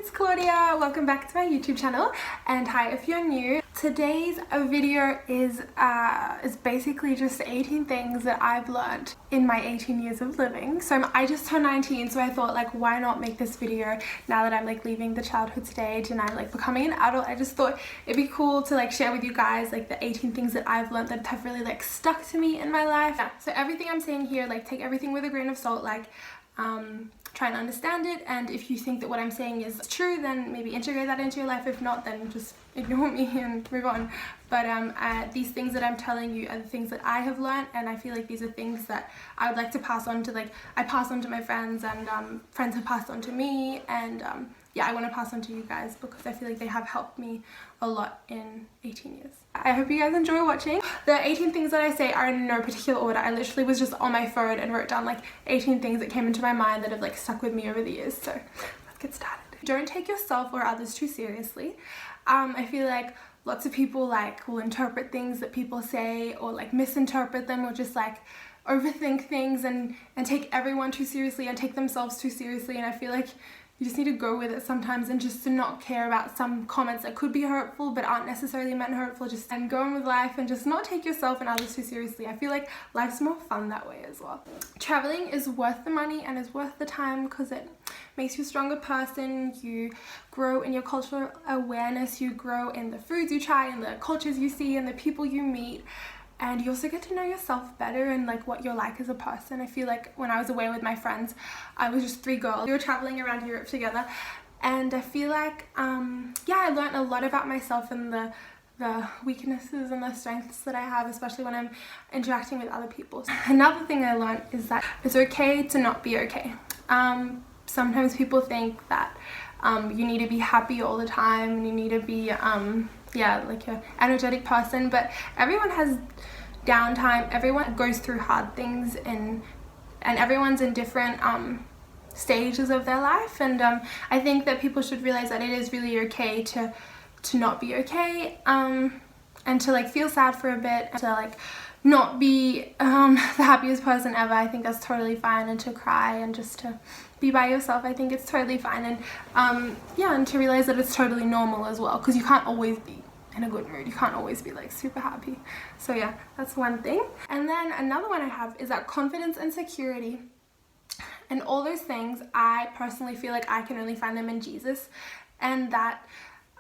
it's Claudia. Welcome back to my YouTube channel, and hi if you're new. Today's video is basically just 18 things that I've learned in my 18 years of living. So I just turned 19, so I thought, like, why not make this video now that I'm like leaving the childhood stage and I'm like becoming an adult. I just thought it'd be cool to like share with you guys like the 18 things that I've learned that have really like stuck to me in my life. Yeah, so everything I'm saying here, like, take everything with a grain of salt, like try and understand it, and if you think that what I'm saying is true, then maybe integrate that into your life. If not, then just ignore me and move on. But these things that I'm telling you are the things that I have learned, and I feel like these are things that I would like to pass on to, like, I pass on to my friends, and friends have passed on to me, and yeah, I want to pass on to you guys because I feel like they have helped me a lot in 18 years. I hope you guys enjoy watching. The 18 things that I say are in no particular order. I literally was just on my phone and wrote down like 18 things that came into my mind that have like stuck with me over the years. So let's get started. Don't take yourself or others too seriously. I feel like lots of people like will interpret things that people say, or like misinterpret them, or just like overthink things and take everyone too seriously and take themselves too seriously. And I feel like you just need to go with it sometimes, and just to not care about some comments that could be hurtful but aren't necessarily meant hurtful. Just and go on with life and just not take yourself and others too seriously. I feel like life's more fun that way as well. Traveling is worth the money and is worth the time because it makes you a stronger person. You grow in your cultural awareness, you grow in the foods you try and the cultures you see and the people you meet. And you also get to know yourself better and like what you're like as a person. I feel like when I was away with my friends, I was just 3 girls. We were traveling around Europe together, and I feel like yeah, I learned a lot about myself and the weaknesses and the strengths that I have, especially when I'm interacting with other people. Another thing I learned is that it's okay to not be okay. Sometimes people think that you need to be happy all the time and you need to be yeah, like an energetic person, but everyone has downtime. Everyone goes through hard things, and everyone's in different stages of their life, and I think that people should realize that it is really okay to not be okay, and to like feel sad for a bit, and to like not be the happiest person ever. I think that's totally fine, and to cry and just to be by yourself, I think it's totally fine. And yeah, and to realize that it's totally normal as well, because you can't always be in a good mood. You can't always be like super happy. So yeah, that's one thing. And then another one I have is that confidence and security and all those things, I personally feel like I can only find them in Jesus, and that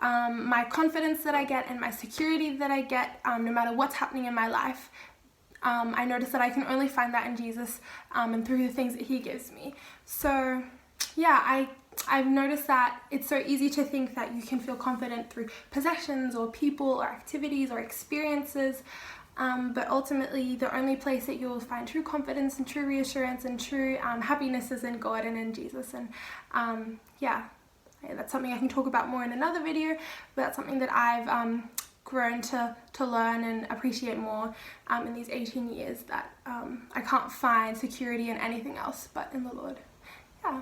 my confidence that I get and my security that I get, no matter what's happening in my life, I notice that I can only find that in Jesus, and through the things that he gives me. So yeah, I've noticed that it's so easy to think that you can feel confident through possessions or people or activities or experiences, but ultimately the only place that you'll find true confidence and true reassurance and true happiness is in God and in Jesus. And yeah, that's something I can talk about more in another video, but that's something that I've grown to learn and appreciate more in these 18 years, that I can't find security in anything else but in the Lord. Yeah.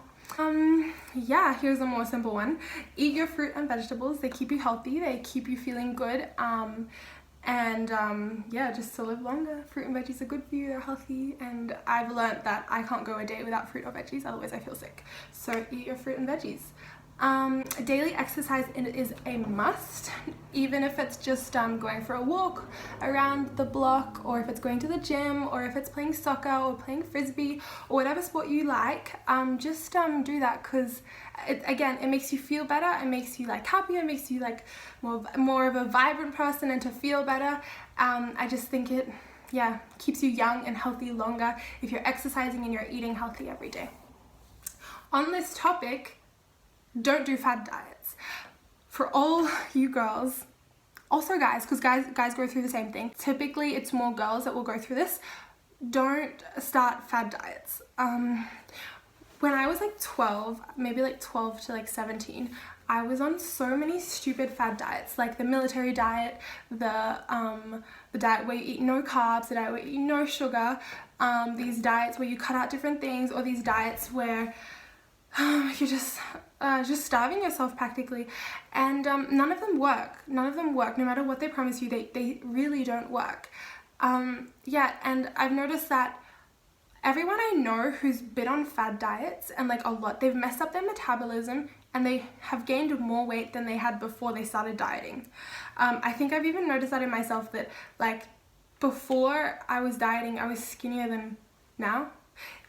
Yeah, here's a more simple one. Eat your fruit and vegetables. They keep you healthy, they keep you feeling good, and yeah, just to live longer. Fruit and veggies are good for you, they're healthy, and I've learned that I can't go a day without fruit or veggies, otherwise I feel sick. So eat your fruit and veggies. Daily exercise is a must, even if it's just going for a walk around the block, or if it's going to the gym, or if it's playing soccer or playing frisbee or whatever sport you like. Just do that, because it makes you feel better, it makes you like happier, it makes you like more of a vibrant person, and to feel better. I just think it, yeah, keeps you young and healthy longer if you're exercising and you're eating healthy every day. On this topic, don't do fad diets. For all you girls, also guys, because guys go through the same thing. Typically it's more girls that will go through this. Don't start fad diets. When I was like 12, maybe like 12 to like 17, I was on so many stupid fad diets, like the military diet, the diet where you eat no carbs, the diet where you eat no sugar, these diets where you cut out different things, or these diets where you're just starving yourself practically, and none of them work. None of them work. No matter what they promise you, they really don't work. Yeah, and I've noticed that everyone I know who's been on fad diets, and like a lot, they've messed up their metabolism and they have gained more weight than they had before they started dieting. I think I've even noticed that in myself, that like before I was dieting, I was skinnier than now.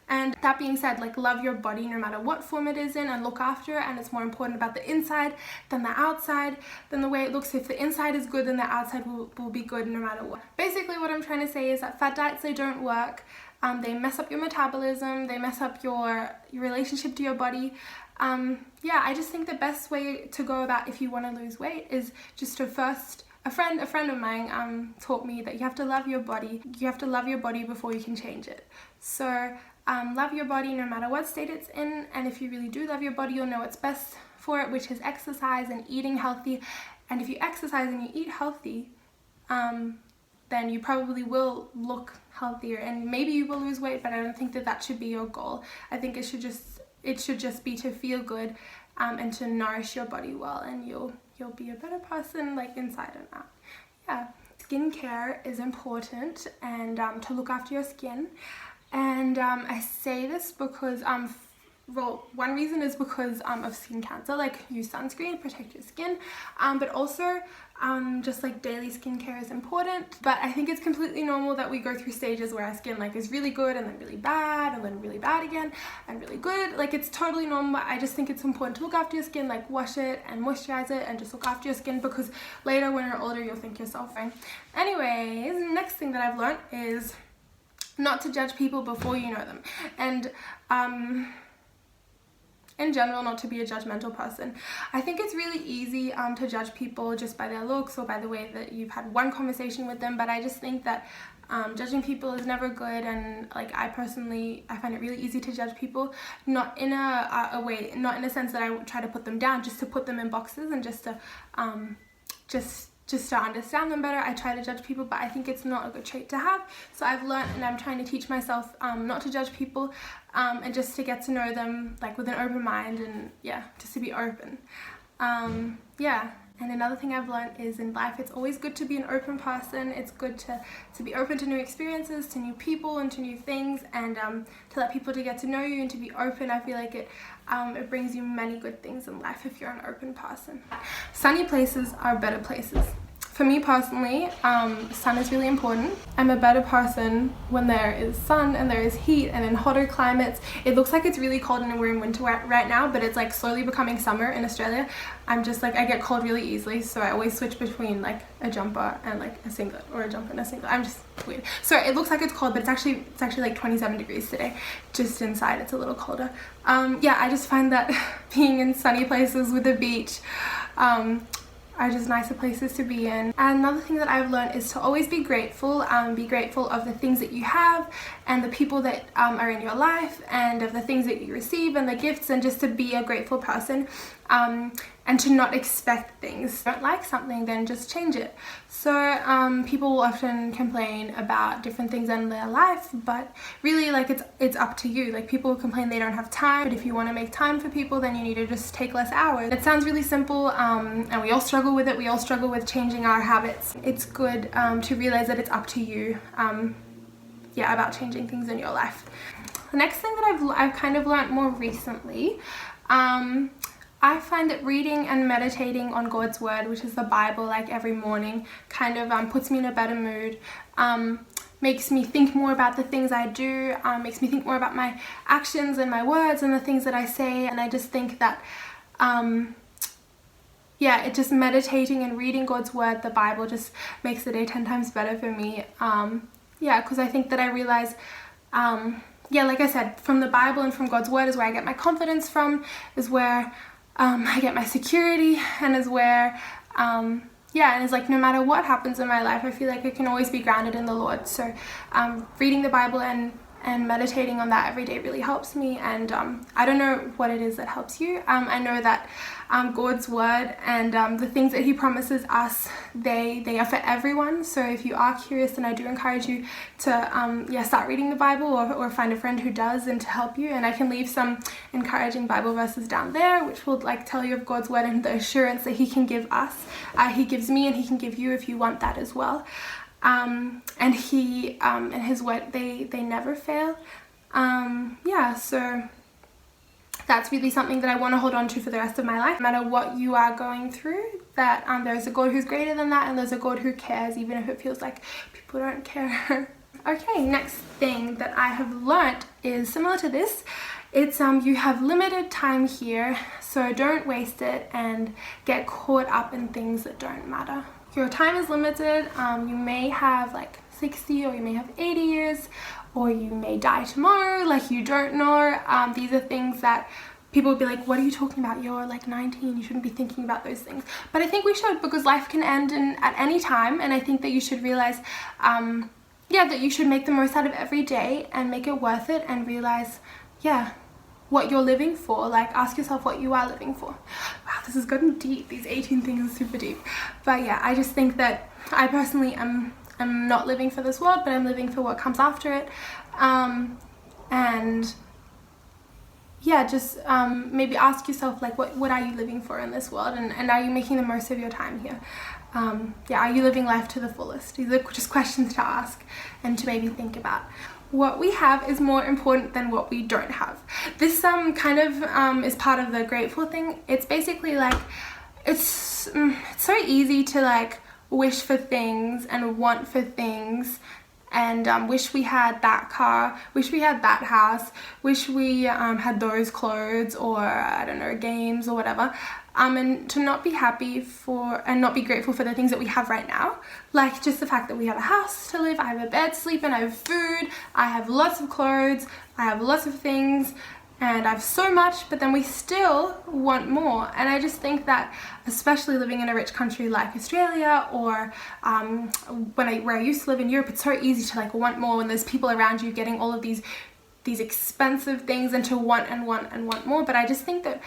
And that being said, like, love your body no matter what form it is in, and look after it. And it's more important about the inside than the outside, than the way it looks. If the inside is good, then the outside will be good no matter what. Basically what I'm trying to say is that fat diets, they don't work. They mess up your metabolism, they mess up your relationship to your body. Yeah, I just think the best way to go about if you want to lose weight is just to first, a friend of mine taught me that you have to love your body. You have to love your body before you can change it. So love your body no matter what state it's in, and if you really do love your body, you'll know what's best for it, which is exercise and eating healthy. And if you exercise and you eat healthy, then you probably will look healthier, and maybe you will lose weight, but I don't think that should be your goal. I think it should just be to feel good and to nourish your body well, and you'll be a better person, like, inside and out. Yeah, skincare is important, and to look after your skin. And I say this because well, one reason is because of skin cancer. Like, use sunscreen, protect your skin, but also just like daily skincare is important. But I think it's completely normal that we go through stages where our skin like is really good and then really bad and then really bad again and really good. Like, it's totally normal. I just think it's important to look after your skin, like wash it and moisturize it and just look after your skin, because later when you're older you'll think you're suffering. Anyways, next thing that I've learned is not to judge people before you know them, and in general, not to be a judgmental person. I think it's really easy to judge people just by their looks or by the way that you've had one conversation with them, but I just think that judging people is never good. And like, I find it really easy to judge people, not in a way, not in a sense that I try to put them down, just to put them in boxes and just to understand them better. I try to judge people, but I think it's not a good trait to have. So I've learned, and I'm trying to teach myself not to judge people, and just to get to know them like with an open mind, and yeah, just to be open. Yeah. And another thing I've learned is in life, it's always good to be an open person. It's good to be open to new experiences, to new people, and to new things, and to let people to get to know you and to be open. I feel like it brings you many good things in life if you're an open person. Sunny places are better places. For me personally, sun is really important. I'm a better person when there is sun and there is heat, and in hotter climates. It looks like it's really cold and we're in winter right now, but it's like slowly becoming summer in Australia. I'm just like, I get cold really easily, so I always switch between like a jumper and like a singlet, or a jumper and a singlet. I'm just weird. So it looks like it's cold, but it's actually like 27 degrees today. Just inside it's a little colder. Yeah, I just find that being in sunny places with a beach are just nicer places to be in. And another thing that I've learned is to always be grateful. Be grateful of the things that you have and the people that are in your life, and of the things that you receive and the gifts, and just to be a grateful person, and to not expect things. If you don't like something, then just change it. So people will often complain about different things in their life, but really, like, it's up to you. Like, people complain they don't have time, but if you want to make time for people, then you need to just take less hours. It sounds really simple, and we all struggle with it. We all struggle with changing our habits. It's good to realize that it's up to you, yeah, about changing things in your life. The next thing that I've kind of learned more recently, I find that reading and meditating on God's word, which is the Bible, like every morning, kind of puts me in a better mood, makes me think more about the things I do, makes me think more about my actions and my words and the things that I say. And I just think that, yeah, it just meditating and reading God's word, the Bible, just makes the day 10 times better for me. Yeah, because I think that I realize, yeah, like I said, from the Bible and from God's word is where I get my confidence from, is where I get my security, and is where, yeah, and it's like, no matter what happens in my life, I feel like I can always be grounded in the Lord. So reading the Bible and meditating on that every day really helps me. And I don't know what it is that helps you. I know that God's word and the things that he promises us, they are for everyone. So if you are curious, then I do encourage you to yeah, start reading the Bible, or find a friend who does, and to help you. And I can leave some encouraging Bible verses down there, which will like tell you of God's word and the assurance that he can give us. He gives me, and he can give you if you want that as well. And he and his word, they never fail. Yeah, so that's really something that I want to hold on to for the rest of my life. No matter what you are going through, that there's a God who's greater than that, and there's a God who cares, even if it feels like people don't care. Okay, next thing that I have learnt is similar to this. It's you have limited time here, so don't waste it and get caught up in things that don't matter. Your time is limited. You may have like 60, or you may have 80 years, or you may die tomorrow, like you don't know. These are things that people would be like, what are you talking about? You're like 19, you shouldn't be thinking about those things. But I think we should, because life can end at any time, and I think that you should realize, yeah, that you should make the most out of every day and make it worth it, and realize, yeah, what you're living for. Like, ask yourself what you are living for. Wow, this has gotten deep. These 18 things are super deep. But yeah, I just think that I personally am not living for this world, but I'm living for what comes after it. And yeah, just maybe ask yourself, like, what are you living for in this world, and are you making the most of your time here? Yeah, are you living life to the fullest? These are just questions to ask and to maybe think about. What we have is more important than what we don't have. This kind of is part of the grateful thing. It's basically like, it's so easy to like wish for things and want for things, and wish we had that car, wish we had that house, wish we had those clothes, or I don't know, games or whatever, and to not be happy for and not be grateful for the things that we have right now. Like just the fact that we have a house to live, I have a bed to sleep in, I have food, I have lots of clothes, I have lots of things, and I have so much, but then we still want more. And I just think that, especially living in a rich country like Australia, or where I used to live in Europe, it's so easy to like want more when there's people around you getting all of these expensive things, and to want and want and want more. But I just think that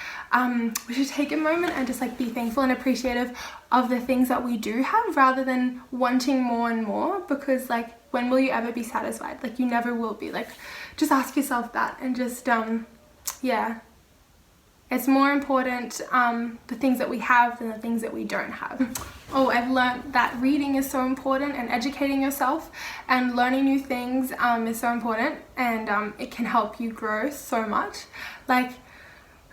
we should take a moment and just like be thankful and appreciative of the things that we do have, rather than wanting more and more, because like, when will you ever be satisfied? Like, you never will be. Like, just ask yourself that, and just yeah, it's more important the things that we have than the things that we don't have. Oh, I've learned that reading is so important, and educating yourself and learning new things is so important, and it can help you grow so much. Like,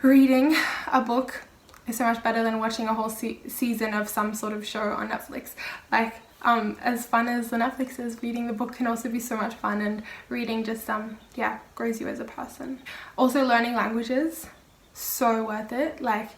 reading a book is so much better than watching a whole season of some sort of show on Netflix. Like, as fun as the Netflix is, reading the book can also be so much fun, and reading just yeah, grows you as a person. Also, learning languages, so worth it. Like,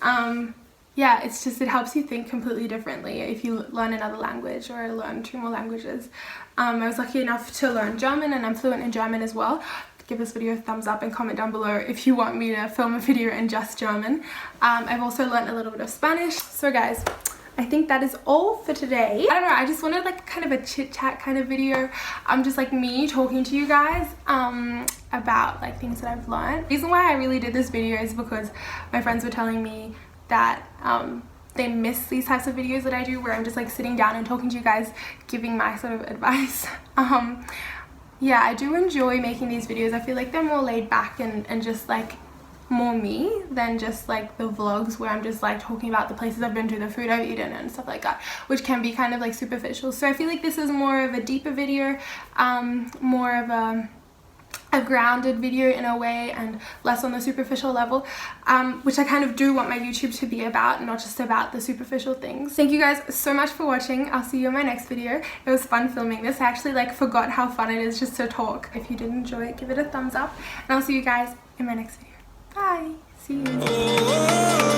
yeah, it's just, it helps you think completely differently if you learn another language, or learn 2 more languages. I was lucky enough to learn German, and I'm fluent in German as well. Give this video a thumbs up and comment down below if you want me to film a video in just German. I've also learned a little bit of Spanish. So guys, I think that is all for today. I don't know, I just wanted like kind of a chit chat kind of video. Just like me talking to you guys about like things that I've learned. The reason why I really did this video is because my friends were telling me that they miss these types of videos that I do, where I'm just like sitting down and talking to you guys, giving my sort of advice. Yeah, I do enjoy making these videos. I feel like they're more laid back and just like more me than just like the vlogs where I'm just like talking about the places I've been to, the food I've eaten and stuff like that, which can be kind of like superficial. So I feel like this is more of a deeper video, more of a grounded video in a way, and less on the superficial level, which I kind of do want my YouTube to be about, not just about the superficial things. Thank you guys so much for watching. I'll see you in my next video. It was fun filming this. I actually like forgot how fun it is just to talk. If you did enjoy it, give it a thumbs up, and I'll see you guys in my next video. Bye. See you.